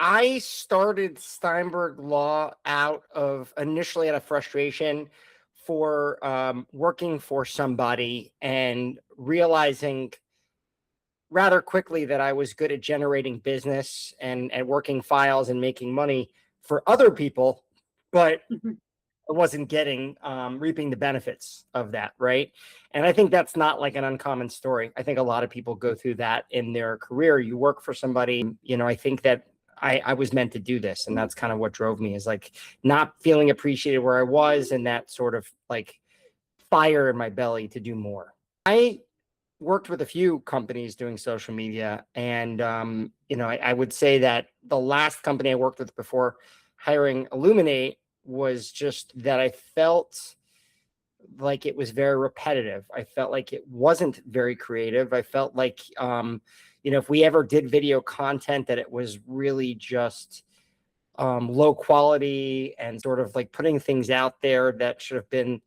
I started Steinberg Law out of initially out of frustration for working for somebody and realizing rather quickly that I was good at generating business and working files and making money for other people, but Mhm. I wasn't getting reaping the benefits of that, right? And I think that's not like an uncommon story. I think a lot of people go through that in their career. You work for somebody, I think that I was meant to do this, and that's kind of what drove me, is like not feeling appreciated where I was, and that sort of like fire in my belly to do more. I worked with a few companies doing social media, and I would say that the last company I worked with before hiring eLuminate was just that I felt like it was very repetitive. I felt like it wasn't very creative. I felt like if we ever did video content, that it was really just low quality and sort of like putting things out there that should have been,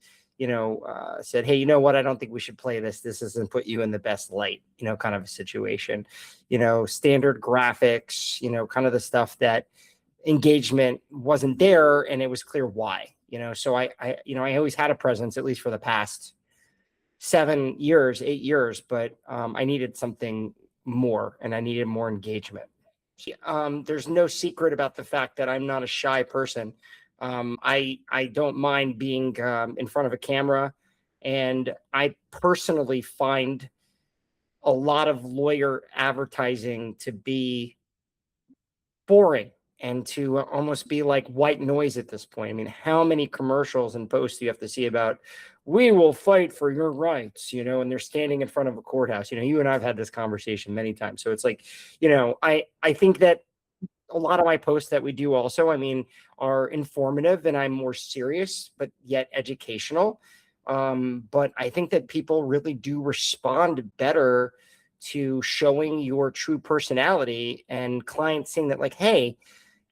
said, hey, you know what? I don't think we should play this. This doesn't put you in the best light, kind of a situation, standard graphics, kind of the stuff that engagement wasn't there, and it was clear why, so I always had a presence, at least for the past 7 years, 8 years, but I needed something more, and I needed more engagement. There's no secret about the fact that I'm not a shy person. I don't mind being in front of a camera, and I personally find a lot of lawyer advertising to be boring and to almost be like white noise at this point. I mean, how many commercials and posts do you have to see about we will fight for your rights, and they're standing in front of a courthouse. You and I've had this conversation many times. So it's like, I think that a lot of my posts that we do also, I mean, are informative, and I'm more serious, but yet educational. But I think that people really do respond better to showing your true personality, and clients saying that, like, hey,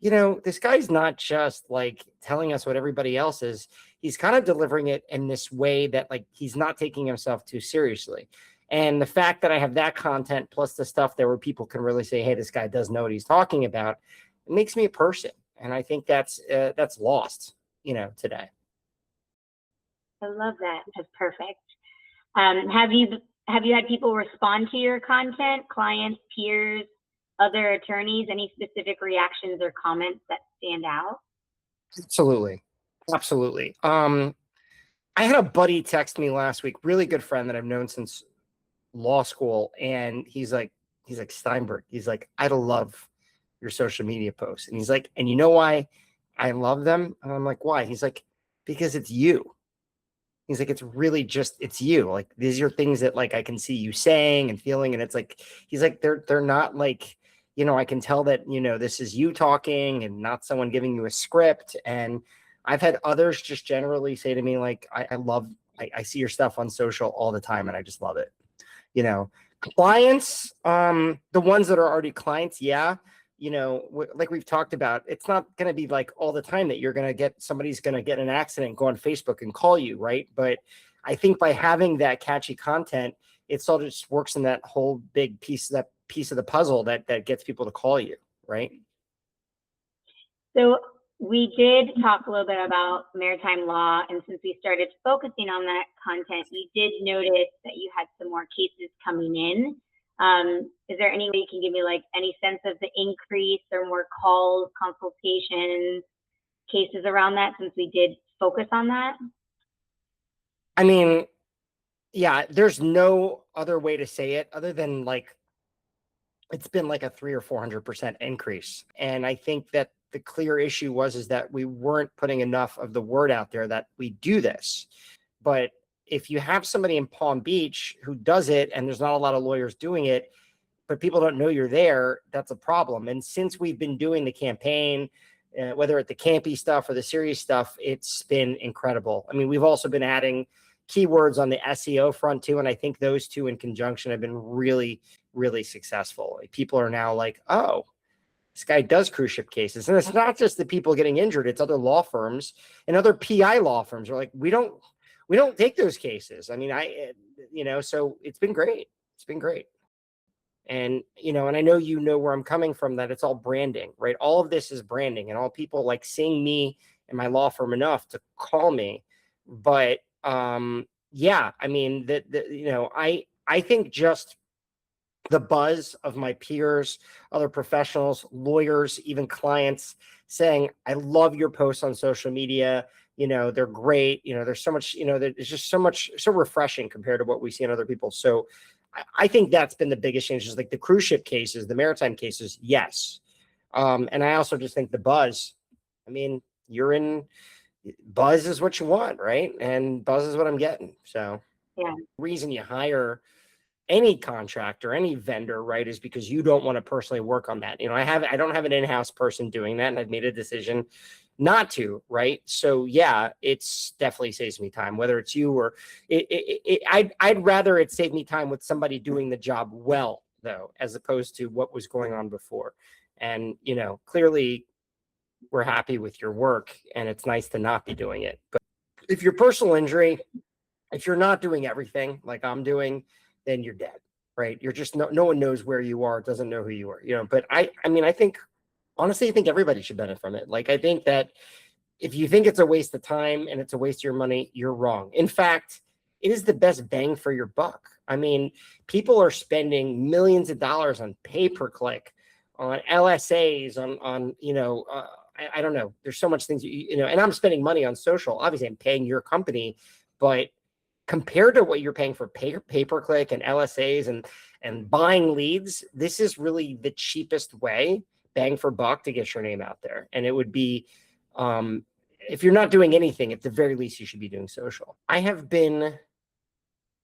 this guy's not just like telling us what everybody else is. He's kind of delivering it in this way that, like, he's not taking himself too seriously. And the fact that I have that content plus the stuff there where people can really say, hey, this guy does know what he's talking about, it makes me a person. And I think that's lost, today. I love that. That's perfect. Have you had people respond to your content, clients, peers, other attorneys? Any specific reactions or comments that stand out? Absolutely. Absolutely. I had a buddy text me last week, really good friend that I've known since law school, and he's like Steinberg. He's like, I love your social media posts, and he's like, and you know why I love them? And I'm like, why? He's like, because it's you. He's like, it's really just it's you. Like, these are things that, like, I can see you saying and feeling, and it's like, he's like, they're not like, I can tell that this is you talking and not someone giving you a script. And I've had others just generally say to me, like, I see your stuff on social all the time, and I just love it. you know Clients, the ones that are already clients, yeah, like we've talked about, it's not going to be like all the time that somebody's going to get in an accident, go on Facebook and call you, right? But I think by having that catchy content, it sort of just works in that whole big piece of the puzzle that gets people to call you, right? So we did talk a little bit about maritime law, and since we started focusing on that content, you did notice that you had some more cases coming in. Is there any way you can give me like any sense of the increase or more calls, consultations, cases around that, since we did focus on that? I mean, yeah, there's no other way to say it other than, like, it's been like a 300 or 400% increase. And I think that the clear issue is that we weren't putting enough of the word out there that we do this. But if you have somebody in Palm Beach who does it, and there's not a lot of lawyers doing it, but people don't know you're there, that's a problem. And since we've been doing the campaign, whether it's the campy stuff or the serious stuff, it's been incredible. I mean, we've also been adding keywords on the SEO front too. And I think those two in conjunction have been really, really successful. Like, people are now like, oh, this guy does cruise ship cases. And it's not just the people getting injured, it's other law firms and other PI law firms are like, we don't take those cases. I mean, so it's been great. It's been great. And, you know, and I know, you know, where I'm coming from, that it's all branding, right? All of this is branding, and all people like seeing me and my law firm enough to call me. But, yeah, I mean, you know, I think just the buzz of my peers, other professionals, lawyers, even clients saying, I love your posts on social media. You know, they're great. You know, there's so much, you know, there's just so much, so refreshing compared to what we see in other people. So I think that's been the biggest change, is like the cruise ship cases, the maritime cases. Yes. And I also just think the buzz, I mean, buzz is what you want, right? And buzz is what I'm getting. So Yeah. reason you hire any contractor, any vendor, right, is because you don't want to personally work on that. You know, I don't have an in-house person doing that, and I've made a decision not to, right? So yeah, it's definitely saves me time, whether it's you or I'd rather it save me time with somebody doing the job well, though, as opposed to what was going on before. And, you know, clearly we're happy with your work, and it's nice to not be doing it. But if your personal injury, if you're not doing everything like I'm doing, then you're dead, right? You're just no one knows where you are, doesn't know who you are, you know. But I mean, I think honestly, I think everybody should benefit from it. Like, I think that if you think it's a waste of time and it's a waste of your money, you're wrong. In fact, it is the best bang for your buck. I mean, people are spending millions of dollars on pay-per-click, on LSAs, on you know, I don't know. There's so much things, you know, and I'm spending money on social. Obviously, I'm paying your company, but compared to what you're paying for pay-per-click and LSAs and buying leads, this is really the cheapest way, bang for buck, to get your name out there. And it would be, if you're not doing anything, at the very least, you should be doing social. I have been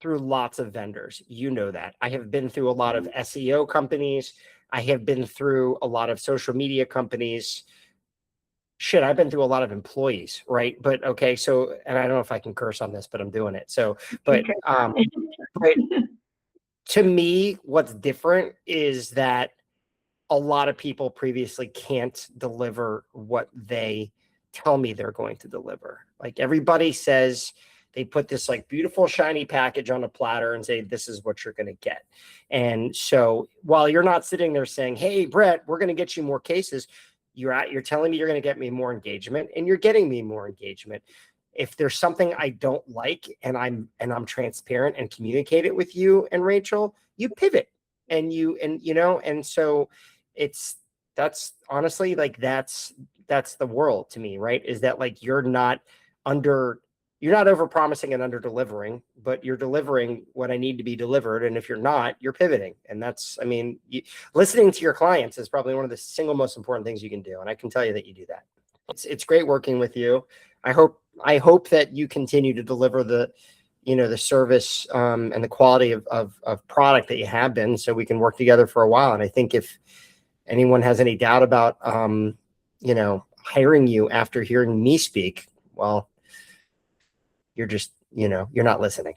through lots of vendors. You know that. I have been through a lot of SEO companies. I have been through a lot of social media companies. Shit, I've been through a lot of employees, right? But okay, so, and I don't know if I can curse on this, but I'm doing it. So, but to me, what's different is that a lot of people previously can't deliver what they tell me they're going to deliver. Like, everybody says they put this like beautiful shiny package on a platter and say, this is what you're going to get. And so while you're not sitting there saying, hey, Brett, we're going to get you more cases, you're telling me you're going to get me more engagement, and you're getting me more engagement. If there's something I don't like, and I'm transparent and communicate it with you and Rachel, you pivot, and you know, and so that's honestly, like, that's the world to me, right? Is that, like, you're not over promising and under delivering, but you're delivering what I need to be delivered. And if you're not, you're pivoting. And that's, I mean, listening to your clients is probably one of the single most important things you can do. And I can tell you that you do that. It's great working with you. I hope that you continue to deliver the, you know, the service and the quality of product that you have been, so we can work together for a while. And I think if anyone has any doubt about, you know, hiring you after hearing me speak, well, you're just, you know, you're not listening.